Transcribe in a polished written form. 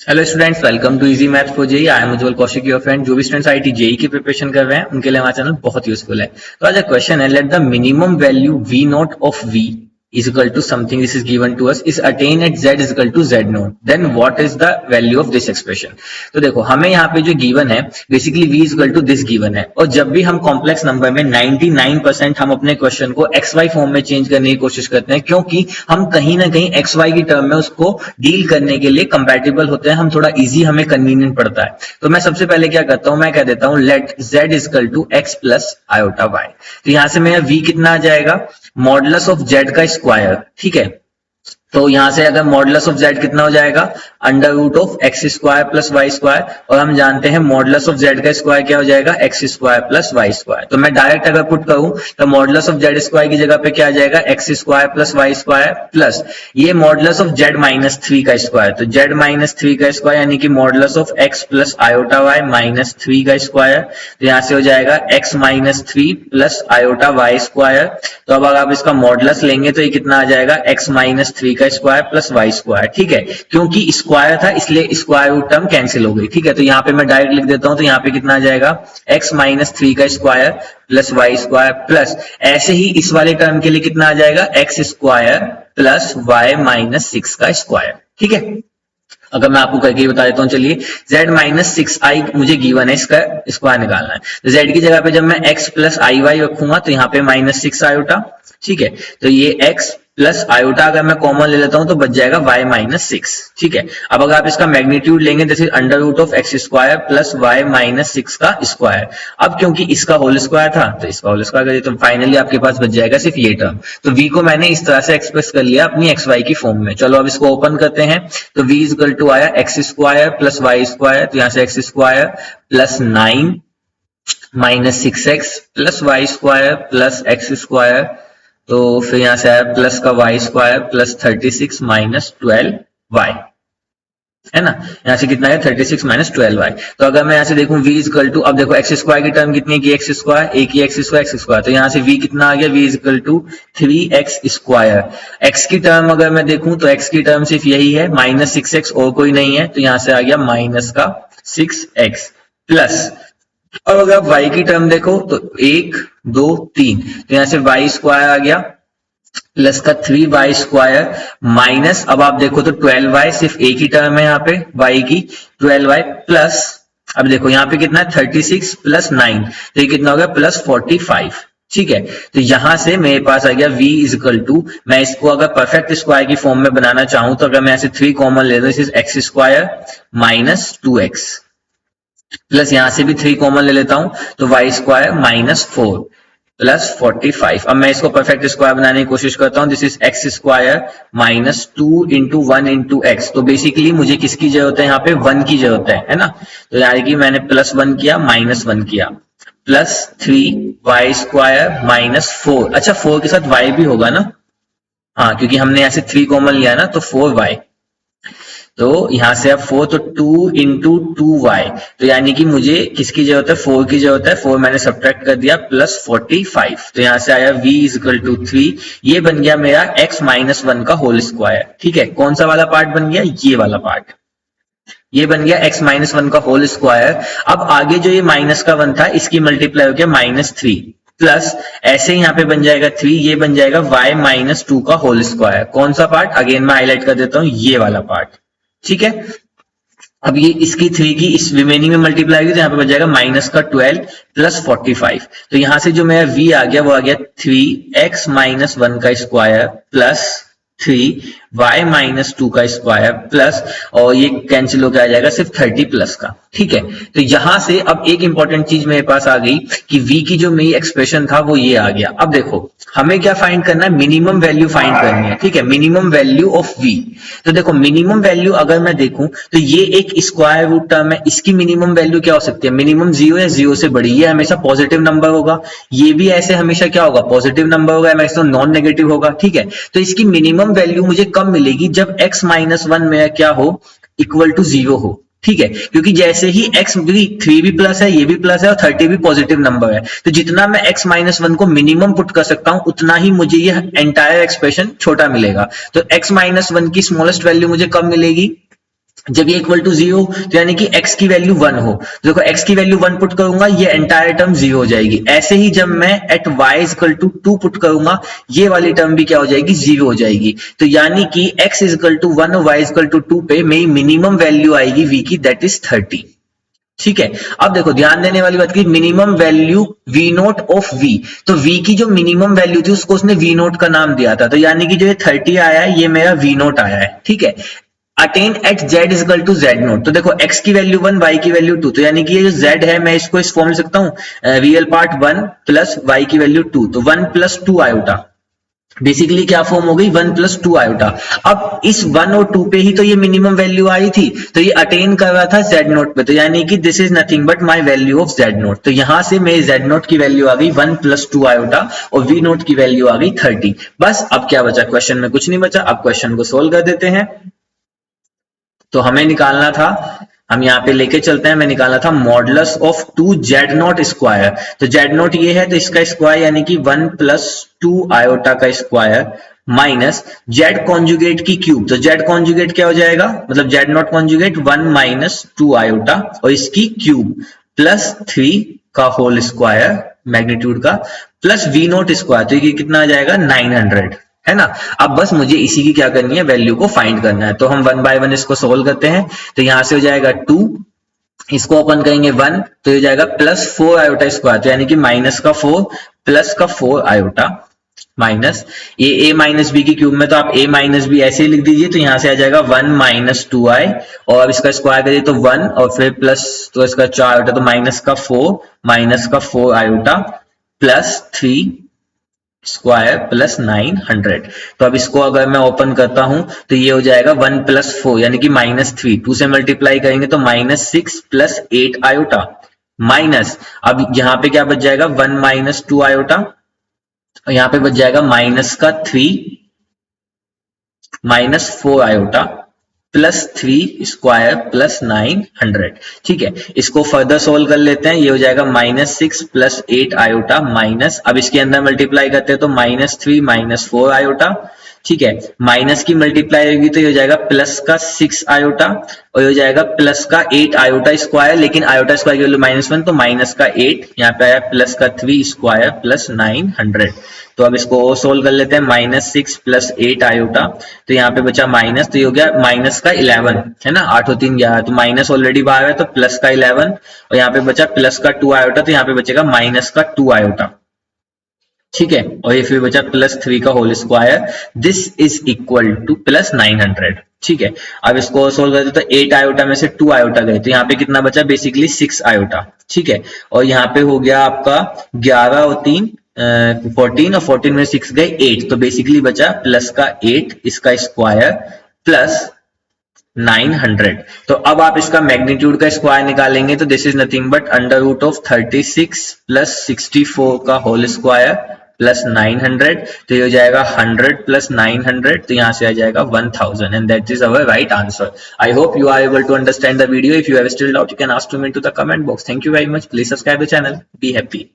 Hello students, welcome to easy math for JEE. I am Ujjwal Kaushik, your friend. जो भी students IIT JEE की preparation कर रहे हैं उनके लिए हमारा चैनल बहुत यूजफुल है। तो आज क्वेश्चन है, let the minimum value v naught of v is equal to something, this is given to us, is attained at z is equal to z naught, then what is the value of this expression? तो देखो हमें यहाँ पे जो given है basically v is equal to this given है, और जब भी हम कॉम्प्लेक्स नंबर में 99% हम अपने क्वेश्चन को xy फॉर्म में चेंज करने की कोशिश करते हैं, क्योंकि हम कहीं ना कहीं xy की टर्म में उसको डील करने के लिए कंपैटिबल होते हैं, हम थोड़ा इजी, हमें कन्वीनियंट पड़ता है। तो मैं सबसे पहले क्या करता हूं, मैं कह देता हूं late z is equal to x plus iota y। तो यहां से मेरा v कितना आ जाएगा, मॉडुलस ऑफ z का स्क्वायर, ठीक है। तो यहां से अगर मॉडुलस ऑफ z कितना हो जाएगा, under root of x square plus y square, और हम जानते हैं मॉडुलस ऑफ z का स्क्वायर क्या हो जाएगा, x square plus y square. तो मैं डायरेक्ट अगर पुट करूं तो मॉडुलस ऑफ z स्क्वायर की जगह पे क्या आ जाएगा, x square plus y square plus ये मॉडुलस ऑफ z माइनस 3 का स्क्वायर। तो z माइनस 3 का स्क्वायर यानी कि modulus of x plus iota y minus 3 का स्क्वायर। तो यहां से हो जाएगा x minus 3 plus iota y square. तो अब अगर आप इसका मॉडुलस लेंगे तो ये कितना आ जाएगा, x माइनस 3 का स्क्वायर प्लस वाई स्क्वायर, ठीक है। क्योंकि स्क्वायर था इसलिए स्क्वायर रूट टर्म कैंसिल हो गई, ठीक है। तो यहाँ पे मैं डायरेक्ट लिख देता हूं, तो यहाँ पे कितना आ जाएगा, x माइनस 3 का square plus y square plus ऐसे ही इस वाले टर्म के लिए कितना आ जाएगा, x square plus y minus 6 का स्क्वायर, ठीक है। अगर मैं आपको करके बता देता हूँ, चलिए z माइनस 6i मुझे गिवन है, इसका स्क्वायर निकालना है। तो z की जगह पे जब मैं x प्लस आई वाई रखूंगा तो यहाँ पे माइनस 6 आयोटा, ठीक है। तो ये x प्लस आयोटा अगर मैं कॉमन ले लेता हूं तो बच जाएगा y माइनस 6, ठीक है। अब अगर आप इसका मैग्नीट्यूड लेंगे जैसे under root of x square plus y minus 6 का स्क्वायर। अब क्योंकि इसका होल स्क्वायर था तो इसका होल स्क्वायर करिए, तो फाइनली आपके पास बच जाएगा सिर्फ ये टर्म। तो v को मैंने इस तरह से एक्सप्रेस कर लिया अपनी एक्स वाई की फॉर्म में। चलो अब इसको ओपन करते हैं। तो v इज इक्वल टू आया x square plus y square, तो यहाँ से x square plus 9 minus 6x plus y square plus x square, तो फिर यहां से आया प्लस का Y square plus 36 minus 12y, है ना। यहां से कितना है, 36 माइनस 12y। तो अगर मैं यहां से देखूं v इज इक्वल टू, अब देखो एक्स स्क्वायर की टर्म कितनी है कि एक्स स्क्वायर, एक ही एक्स स्क्वायर, तो यहां से v कितना आ गया, v is equal to 3x square. x की टर्म अगर मैं देखूं तो x की टर्म सिर्फ यही है माइनस 6x, और कोई नहीं है, तो यहां से आ गया माइनस का 6x प्लस, और अगर आप y की टर्म देखो तो 1 2 3, तो यहां से y स्क्वायर आ गया प्लस का 3y स्क्वायर माइनस, अब आप देखो तो 12y, सिर्फ एक ही टर्म है यहाँ पे y की, 12y प्लस, अब देखो यहाँ पे कितना है 36 प्लस 9, तो ये कितना हो गया प्लस 45, ठीक है। तो यहां से मेरे पास आ गया v इज इक्वल टू, मैं इसको अगर परफेक्ट स्क्वायर की फॉर्म में बनाना चाहूं तो अगर मैं ऐसे 3 कॉमन ले लूं, this is x square minus 2x plus यहां से भी 3 कॉमन ले लेता हूं तो वाई स्क्वायर माइनस 4 प्लस 45। अब मैं इसको परफेक्ट स्क्वायर बनाने की कोशिश करता हूं, this is x square minus 2 into 1 into x. तो बेसिकली मुझे किसकी जरूरत है, यहाँ पे 1 की जरूरत है ना। तो यानी कि मैंने प्लस 1 किया माइनस 1 किया प्लस 3 स्क्वायर माइनस 4, अच्छा 4 के साथ y भी होगा ना, हाँ क्योंकि हमने यहाँ से 3 कॉमन लिया ना, तो 4y, तो यहां से अब 4 तो 2 इंटू 2y, तो यानी कि मुझे किसकी जरूरत है, 4 की जरूरत है, 4 मैंने सब्ट्रैक्ट कर दिया प्लस 45। तो यहां से आया v इज इक्वल टू 3, ये बन गया मेरा x माइनस 1 का होल स्क्वायर, ठीक है। कौन सा वाला पार्ट बन गया, ये वाला पार्ट, ये बन गया x माइनस 1 का होल स्क्वायर। अब आगे जो ये माइनस का 1 था इसकी मल्टीप्लाई हो गया माइनस 3 प्लस ऐसे ही यहाँ पे बन जाएगा 3, ये बन जाएगा y माइनस 2 का होल स्क्वायर। कौन सा पार्ट, अगेन मैं हाईलाइट कर देता हूं, ये वाला पार्ट, ठीक है। अब ये इसकी 3 की इस रिमेनिंग में मल्टीप्लाई होगी तो यहाँ पे बच जाएगा माइनस का 12 प्लस 45। तो यहां से जो मेरा v आ गया वो आ गया 3x माइनस 1 का स्क्वायर प्लस 3y माइनस 2 का स्क्वायर प्लस, और ये कैंसिल होकर आ जाएगा सिर्फ 30 प्लस का, ठीक है। तो यहां से अब एक इंपॉर्टेंट चीज मेरे पास आ गई कि v की जो मेरी एक्सप्रेशन था वो ये आ गया। अब देखो हमें क्या फाइंड करना है, मिनिमम वैल्यू फाइंड करनी है, ठीक है, मिनिमम वैल्यू ऑफ v। तो देखो मिनिमम वैल्यू अगर मैं देखूं तो ये एक स्क्वायर रूट टर्म है, इसकी मिनिमम वैल्यू क्या हो सकती है, मिनिमम 0 या 0 से बड़ी, ये हमेशा पॉजिटिव नंबर होगा, ये भी ऐसे हमेशा क्या होगा, पॉजिटिव नंबर होगा, हमेशा नॉन नेगेटिव होगा, ठीक है। तो इसकी मिनिमम वैल्यू मुझे कब मिलेगी, जब x माइनस 1 में क्या हो, इक्वल टू 0 हो, ठीक है। क्योंकि जैसे ही x भी 3 भी प्लस है, ये भी प्लस है, और 30 भी पॉजिटिव नंबर है, तो जितना मैं x माइनस 1 को मिनिमम पुट कर सकता हूं उतना ही मुझे ये एंटायर एक्सप्रेशन छोटा मिलेगा। तो x माइनस 1 की स्मॉलेस्ट वैल्यू मुझे कब मिलेगी, जब ये इक्वल टू 0 तो यानी कि x की वैल्यू 1 हो, तो देखो x की वैल्यू 1 पुट करूंगा, ये एंटायर टर्म 0 हो जाएगी। ऐसे ही जब मैं at y equal to 2 put करूंगा, ये वाली टर्म भी क्या हो जाएगी, 0 हो जाएगी। तो यानी कि x इक्वल टू 1 और y इक्वल टू 2 पे मेरी मिनिमम वैल्यू आएगी v की, दैट इज 30। ठीक है, अब देखो ध्यान देने वाली बात की, minimum value v note of v, तो v की जो मिनिमम वैल्यू थी उसको उसने v नोट का नाम दिया था, तो यानी कि जो ये 30 आया है ये मेरा v नोट आया है। ठीक है, attain at z equal to z naught, तो देखो x की वैल्यू 1, y की वैल्यू 2, तो यानी कि ये जो z है मैं इसको इस फॉर्म में लिख सकता हूं, रियल पार्ट 1 प्लस y की वैल्यू 2, तो 1 प्लस 2 आयोटा, बेसिकली क्या फॉर्म हो गई, 1 प्लस 2 आयोटा। अब इस 1 और 2 पे ही तो ये मिनिमम वैल्यू आई थी, तो ये अटेन कर रहा था z नोट पे, तो यानी कि this is nothing but my value of z naught. तो यहां से मेरी z नोट की वैल्यू आ गई 1 प्लस 2 आयोटा और v नोट की वैल्यू आ गई 30। बस अब क्या बचा, क्वेश्चन में कुछ नहीं बचा, अब क्वेश्चन को सोल्व कर देते हैं। तो हमें निकालना था, हम यहाँ पे लेके चलते हैं, मैं निकालना था modulus of 2 Z not square. तो जेड नॉट ये है, तो इसका स्क्वायर यानी कि 1 प्लस 2 आयोटा का स्क्वायर माइनस जेड कॉन्जुगेट की क्यूब, तो जेड कॉन्जुगेट क्या हो जाएगा, मतलब Z not conjugate 1 minus 2 iota और इसकी क्यूब प्लस 3 का होल स्क्वायर मैग्नीट्यूड का प्लस वी नोट स्क्वायर, तो ये कितना आ जाएगा 900, है ना। अब बस मुझे इसी की क्या करनी है, वैल्यू को फाइंड करना है। तो हम 1 बाय 1 इसको सोल्व करते हैं। तो यहां से हो जाएगा 2, इसको ओपन करेंगे 1, तो हो जाएगा प्लस 4 आयोटा स्क्वायर, तो यानी कि माइनस का 4 प्लस का 4 आयोटा माइनस ये a माइनस बी की क्यूब में, तो आप a माइनस बी ऐसे ही लिख दीजिए, तो यहां से आ जाएगा 1 माइनस 2i और अब इसका स्क्वायर करिए तो 1 और फिर प्लस, तो इसका 4 आयोटा, तो माइनस का 4 आयोटा प्लस 3 स्क्वायर प्लस 900। तो अब इसको अगर मैं ओपन करता हूं तो ये हो जाएगा 1 प्लस 4 यानी कि माइनस 3, 2 से मल्टीप्लाई करेंगे तो माइनस 6 प्लस 8 आयोटा माइनस, अब यहाँ पे क्या बच जाएगा 1 माइनस 2 आयोटा और यहाँ पे बच जाएगा माइनस का 3 minus 4 iota plus 3 square plus 900। ठीक है, इसको फर्दर सोल्व कर लेते हैं, ये हो जाएगा माइनस 6 प्लस 8 आयोटा माइनस, अब इसके अंदर मल्टीप्लाई करते हैं तो माइनस 3 माइनस 4 आयोटा। ठीक है, माइनस की मल्टीप्लाई होगी तो ये हो जाएगा प्लस का 6 आयोटा और ये हो जाएगा प्लस का 8 आयोटा स्क्वायर, लेकिन आयोटा स्क्वायर की वैल्यू -1, तो माइनस का 8 यहाँ पे आया प्लस का 3 स्क्वायर प्लस 900। तो अब इसको सोल्व कर लेते हैं, माइनस 6 प्लस 8 आयोटा, तो यहाँ पे बचा माइनस, तो ये हो गया माइनस का 11, है ना, 8 और 3 11, तो माइनस ऑलरेडी बाहर है तो प्लस का 11 और यहाँ पे बचा प्लस का 2 आयोटा, तो यहाँ पे बचेगा माइनस का 2 आयोटा। ठीक है, और ये फिर बचा प्लस 3 का whole square, this is equal to plus 900। ठीक है, अब इसको सोल्व करते तो 8 आयोटा में से 2 आयोटा गए, तो यहाँ पे कितना बचा, बेसिकली 6 आयोटा। ठीक है, और यहाँ पे हो गया आपका 11 और 3 14 और 14 में 6 गए 8, तो बेसिकली बचा प्लस का 8 इसका स्क्वायर प्लस 900। तो अब आप इसका मैग्नीट्यूड का स्क्वायर निकालेंगे तो this is nothing but under root of 36 plus 64 का होल स्क्वायर प्लस 900, तो ये हो जाएगा 100 प्लस 900, तो यहाँ से आ जाएगा 1000 and that is our right answer. I hope you are able to understand the video. If you have still doubt you can ask to me to the comment box. Thank you very much, please subscribe the channel, be happy.